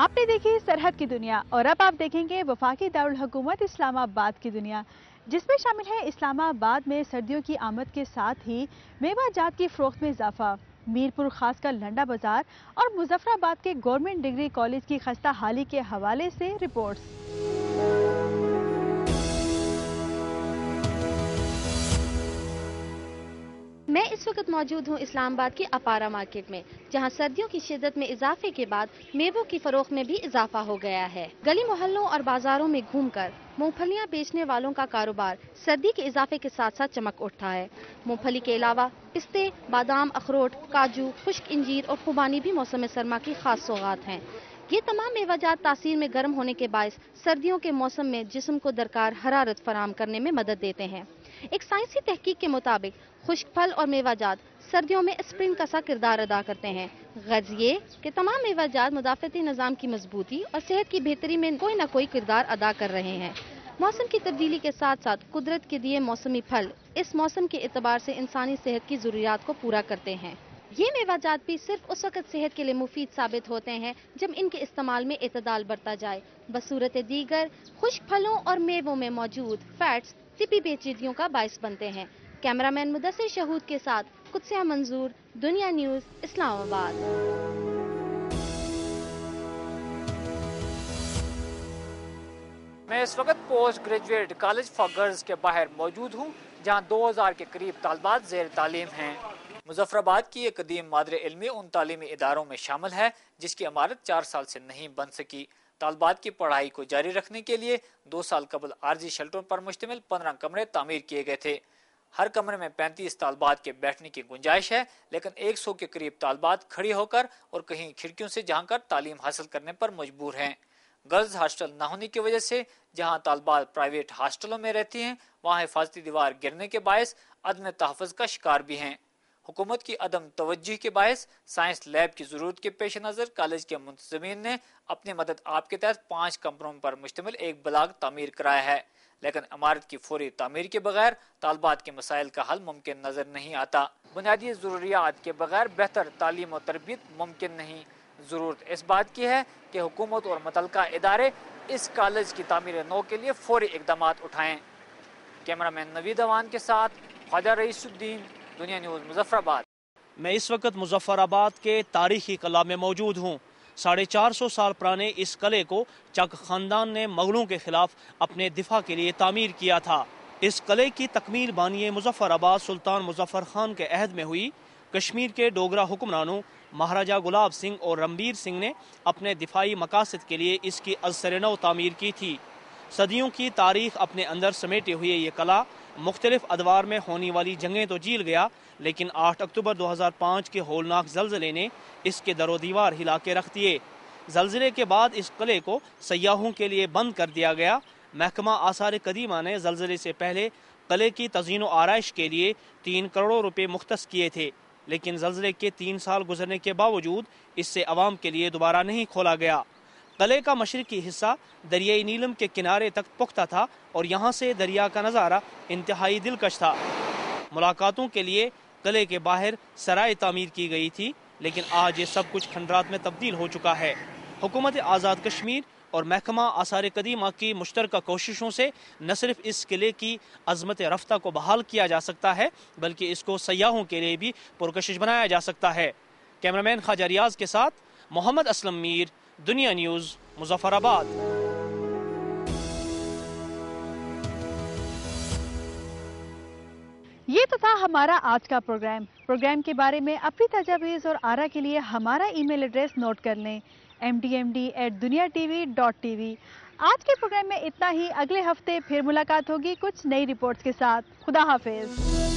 आपने देखी सरहद की दुनिया और अब आप देखेंगे वफाकी दारुल हुकूमत इस्लामाबाद की दुनिया, जिसमें शामिल है इस्लामाबाद में सर्दियों की आमद के साथ ही मेवा जात की फरोख्त में इजाफा, मीरपुर खास कर लंडा बाजार और मुजफ्फराबाद के गवर्नमेंट डिग्री कॉलेज की खस्ता हाली के हवाले से रिपोर्ट्स। मैं इस वक्त मौजूद हूँ इस्लामाबाद की अपारा मार्केट में, जहाँ सर्दियों की शिद्दत में इजाफे के बाद मेवों की फरोख्त में भी इजाफा हो गया है। गली मोहल्लों और बाजारों में घूमकर मूंगफलियाँ बेचने वालों का कारोबार सर्दी के इजाफे के साथ साथ चमक उठा है। मूंगफली के अलावा पिस्ते, बादाम, अखरोट, काजू, खुश्क इंजीर और खुबानी भी मौसम सरमा की खास सौगात हैं। ये तमाम मेवाजात तासीर में गर्म होने के बायस सर्दियों के मौसम में जिस्म को दरकार हरारत फराहम करने में मदद देते हैं। एक साइंसी तहकीक के मुताबिक खुश्क फल और मेवाजात सर्दियों में एस्प्रिन का सा किरदार अदा करते हैं। गर्ज ये कि तमाम मेवाजात मुदाफ़ती निज़ाम की मजबूती और सेहत की बेहतरी में कोई न कोई किरदार अदा कर रहे हैं। मौसम की तब्दीली के साथ साथ कुदरत के दिए मौसमी फल इस मौसम के एतबार से इंसानी सेहत की ज़रूरियात को पूरा करते हैं। ये मेवाजात भी सिर्फ उस वक्त सेहत के लिए मुफीद साबित होते हैं जब इनके इस्तेमाल में एतदाल बरता जाए। बसूरत दीगर खुश्क फलों और मेवों में मौजूद फैट्स तिबी पेचीदगियों का बायस बनते हैं। कैमरामैन मुदस्सिर शहूद के साथ कुदसिया मंजूर, दुनिया न्यूज़, इस्लामाबाद। मैं इस वक्त post graduate college for girls के बाहर मौजूद हूँ, जहाँ 2000 के करीब तालिबात ज़ेर तालीम हैं। मुजफ्फराबाद की एक कदीम मादर इल्मी उन तालीमी इदारों में शामिल है जिसकी इमारत 4 साल से नहीं बन सकी। तालिबात की पढ़ाई को जारी रखने के लिए 2 साल कबल आर्जी शेल्टरों पर मुश्तमिल 15 कमरे तामीर किए गए थे। हर कमरे में 35 तालिबात के बैठने की गुंजाइश है, लेकिन 100 के करीब तालिबात खड़ी होकर और कहीं खिड़कियों से झांक कर तालीम हासिल करने पर मजबूर हैं। गर्ल्स हॉस्टल न होने की वजह से जहां तालिबात प्राइवेट हॉस्टलों में रहती हैं, वहां हिफाजती दीवार गिरने के बायस अदम तहफ़्फ़ुज़ का शिकार भी हैं। हुकूमत की अदम तवज्जुह के बायस साइंस लैब की जरूरत के पेश नज़र कॉलेज के मुंतज़मीन ने अपनी मदद आप के तहत 5 कमरों पर मुश्तमिल एक ब्लॉक तामीर कराया है, लेकिन इमारत की फौरी तामीर के बगैर तालिबात के मसाइल का हल मुमकिन नजर नहीं आता। बुनियादी ज़रूरियात के बगैर बेहतर तालीम और तरबियत मुमकिन नहीं। ज़रूरत इस बात की है कि हुकूमत और मुतल्लिका इदारे इस कॉलेज की तामीर नौ के लिए फौरी इक़दाम उठाएँ। कैमरामैन नवीद अवान के साथ ख्वाजा रईसुद्दीन, दुनिया न्यूज़, मुजफ्फराबाद। मैं इस वक्त मुजफ्फराबाद के तारीखी किला में मौजूद हूँ। 450 साल पुराने इस किले को चक ख़ानदान ने मुग़लों के खिलाफ अपने दिफा के लिए तामीर किया था। इस किले की तकमील बानिए मुजफ्फराबाद सुल्तान मुजफ्फर खान के अहद में हुई। कश्मीर के डोगरा हुक्मरानों महाराजा गुलाब सिंह और रणबीर सिंह ने अपने दिफाई मकासद के लिए इसकी अज़सर नौ तामीर की थी। सदियों की तारीख अपने अंदर समेटे हुए ये किला मुख्तलिफ अदवार में होने वाली जंगें तो झील गया, लेकिन 8 अक्टूबर 2005 के होलनाक जल्जले ने इसके दरो दीवार हिला के रख दिए। जल्जले के बाद इस किले को सयाहों के लिए बंद कर दिया गया। महकमा आसार कदीमा ने जल्जले से पहले किले की तज़ीन व आराइश के लिए 3 करोड़ रुपए मुख्तस किए थे, लेकिन जल्जले के 3 साल गुजरने के बावजूद इससे अवाम के लिए दोबारा नहीं खोला गया। किले का मशरकी हिस्सा दरियाई नीलम के किनारे तक पुख्ता था और यहाँ से दरिया का नज़ारा इंतहाई दिलकश था। मुलाकातों के लिए किले के बाहर सराय तामीर की गई थी, लेकिन आज ये सब कुछ खंडरात में तब्दील हो चुका है। हुकूमत आज़ाद कश्मीर और महकमा आसार कदीमा की मुश्तरका कोशिशों से न सिर्फ इस किले की अजमत रफ्ता को बहाल किया जा सकता है, बल्कि इसको सयाहों के लिए भी पुरकशिश बनाया जा सकता है। कैमरामैन ख्वाजा रियाज के साथ मोहम्मद असलम मीर, दुनिया न्यूज़, मुजफ्फराबाद। ये तो था हमारा आज का प्रोग्राम के बारे में अपनी तजावीज़ और आरा के लिए हमारा ईमेल एड्रेस नोट कर लें, mdmd@duniatv.tv। आज के प्रोग्राम में इतना ही। अगले हफ्ते फिर मुलाकात होगी कुछ नई रिपोर्ट्स के साथ। खुदा हाफिज।